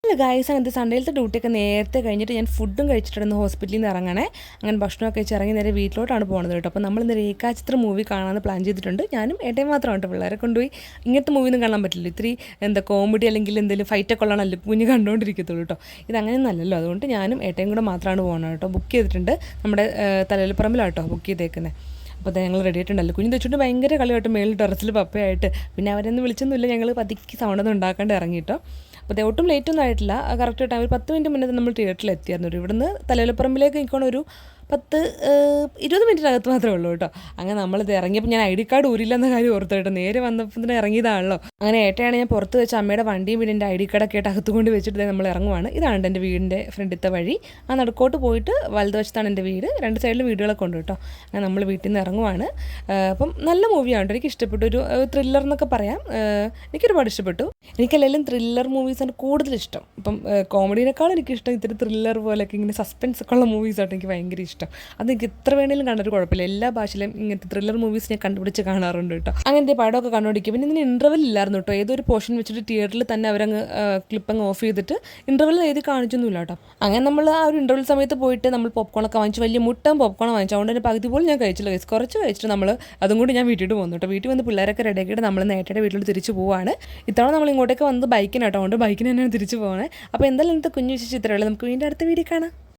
അല്ല ഗായ്സ്, അങ്ങനത്തെ സൺഡേയിലത്തെ ഡ്യൂട്ടിയൊക്കെ നേരത്തെ കഴിഞ്ഞിട്ട് ഞാൻ ഫുഡും കഴിച്ചിട്ടുണ്ടെന്ന് ഹോസ്പിറ്റലിൽ നിന്ന് ഇറങ്ങണേ. അങ്ങനെ ഭക്ഷണമൊക്കെ കഴിച്ച് ഇറങ്ങി നേരെ വീട്ടിലോട്ടാണ് പോകുന്നത് കേട്ടോ. അപ്പോൾ നമ്മൾ ഇന്ന് രേഖാചിത്ര മൂവി കാണാമെന്ന് പ്ലാൻ ചെയ്തിട്ടുണ്ട്. ഞാനും ഏട്ടയും മാത്രമാണ് കേട്ടോ. പിള്ളേരെ കൊണ്ടുപോയി ഇങ്ങനത്തെ മൂവിയൊന്നും കാണാൻ പറ്റില്ല. ഇത്തിരി കോമഡി അല്ലെങ്കിൽ എന്തെങ്കിലും ഫൈറ്റൊക്കെ ഉള്ളതാണല്ലോ കുഞ്ഞ് കണ്ടുകൊണ്ടിരിക്കത്തുള്ളൂ കേട്ടോ. ഇതങ്ങനെയൊന്നും അല്ലല്ലോ. അതുകൊണ്ട് ഞാനും ഏട്ടയും കൂടെ മാത്രമാണ് പോകുന്നത് കേട്ടോ. ബുക്ക് ചെയ്തിട്ടുണ്ട്. നമ്മുടെ തലയിൽപ്പറമ്പിലാണ് കേട്ടോ ബുക്ക് ചെയ്തേക്കുന്നത്. അപ്പോൾ അത് ഞങ്ങൾ റെഡി ആയിട്ടുണ്ടല്ലോ. കുഞ്ഞ് തെച്ചുകൊണ്ട് ഭയങ്കര കളിയായിട്ട് മേളിൽ ടെറസിൽ പപ്പയായിട്ട്. പിന്നെ അവരൊന്നും വിളിച്ചൊന്നുമില്ല. ഞങ്ങൾ പതുക്കി സൗണ്ടൊന്നും ഉണ്ടാക്കാണ്ട് ഇറങ്ങിയിട്ടോ. അപ്പോൾ ഒട്ടും ലേറ്റൊന്നും ആയിട്ടില്ല. കറക്റ്റ് ടൈം ഒരു 10 മിനിറ്റ് മുന്നേ നമ്മൾ തിയേറ്ററിൽ എത്തിയായിരുന്നു. ഇവിടുന്ന് തലയിലപ്പറമ്പിലേക്ക് നിൽക്കണം ഒരു 10-20 മിനിറ്റിനകത്ത് മാത്രമേ ഉള്ളൂ കേട്ടോ. അങ്ങനെ നമ്മളിത് ഇറങ്ങിയപ്പോൾ ഞാൻ ID കാർഡ് ഊരില്ലെന്ന കാര്യം ഓർത്തു കേട്ടോ. നേരെ വന്നപ്പോൾ തന്നെ ഇറങ്ങിയതാണല്ലോ. അങ്ങനെ ഏട്ടയാണ് ഞാൻ പുറത്ത് വെച്ച് അമ്മയുടെ വണ്ടിയും പിന്നെ എൻ്റെ ID കാർഡൊക്കെ ആയിട്ട് അകത്ത് കൊണ്ട് വെച്ചിട്ട് നമ്മൾ ഇറങ്ങുവാണ്. ഇതാണ് എൻ്റെ വീടിൻ്റെ ഫ്രണ്ടിലത്തെ വഴി. ആ നടുക്കോട്ട് പോയിട്ട് വലതുവശത്താണ് എൻ്റെ വീട്. 2 സൈഡിലും വീടുകളൊക്കെ ഉണ്ട് കേട്ടോ. അങ്ങനെ നമ്മൾ വീട്ടിൽ നിന്ന് ഇറങ്ങുവാണ്. അപ്പം നല്ല മൂവിയാണ്. എനിക്ക് ഇഷ്ടപ്പെട്ടു. ഒരു ത്രില്ലർ എന്നൊക്കെ പറയാം. എനിക്കൊരുപാട് ഇഷ്ടപ്പെട്ടു. എനിക്കല്ലെങ്കിലും ത്രില്ലർ മൂവീസാണ് കൂടുതൽ ഇഷ്ടം. ഇപ്പം കോമഡീനേക്കാളും എനിക്കിഷ്ടം ഇത്തിരി ത്രില്ലർ പോലെയൊക്കെ ഇങ്ങനെ സസ്പെൻസ് ഒക്കെ ഉള്ള മൂവീസായിട്ട് എനിക്ക് ഭയങ്കര ഇഷ്ടം. അതെനിക്ക് എത്ര വേണേലും കാണാനൊരു കുഴപ്പമില്ല. എല്ലാ ഭാഷയിലും ഇങ്ങനത്തെ ത്രില്ലർ മൂവീസ് ഞാൻ കണ്ടുപിടിച്ച് കാണാറുണ്ട് കേട്ടോ. അങ്ങനത്തെ പടമൊക്കെ കണ്ടുപിടിക്കും. പിന്നെ ഇതിന് ഇൻ്റർവെൽ ഇല്ലായിരുന്നു കേട്ടോ. ഏതൊരു പോർഷൻ വെച്ചിട്ട് തിയേറ്ററിൽ തന്നെ അവരങ്ങ് ക്ലിപ്പങ്ങ് ഓഫ് ചെയ്തിട്ട് ഇൻ്റർവെൽ എഴുതി കാണിച്ചൊന്നുമില്ല കേട്ടോ. അങ്ങനെ നമ്മൾ ആ ഒരു ഇൻ്റർവെൽ സമയത്ത് പോയിട്ട് നമ്മൾ പോപ്കോണൊക്കെ വാങ്ങിച്ചു. വലിയ മുട്ടൻ പോപ്കോൺ വാങ്ങിച്ചു. അതുകൊണ്ട് തന്നെ പകുതി പോലും ഞാൻ കഴിച്ചില്ല. കുറച്ച് കഴിച്ചിട്ട് നമ്മൾ അതും കൂടി ഞാൻ വീട്ടിൽ പോകുന്നു കേട്ടോ. വീട്ടിൽ വന്ന് പിള്ളേരൊക്കെ റെഡിയാക്കിയിട്ട് നമ്മൾ നേട്ടയുടെ വീട്ടിലോട്ട് തിരിച്ച് പോവാണ്. ഇത്തവണ നമ്മൾ ഇങ്ങോട്ടേക്ക് വന്നത് ബൈക്കിനാട്ടോ. അതുകൊണ്ട് ബൈക്കിന് തന്നെയാണ് തിരിച്ച് പോകുന്നത്. അപ്പോൾ എന്തായാലും ഇന്നത്തെ കുഞ്ഞു വിശേഷം ഇത്രയുള്ളൂ. നമുക്ക് വീണ്ടും അടുത്ത വീഡിയോ കാണാം.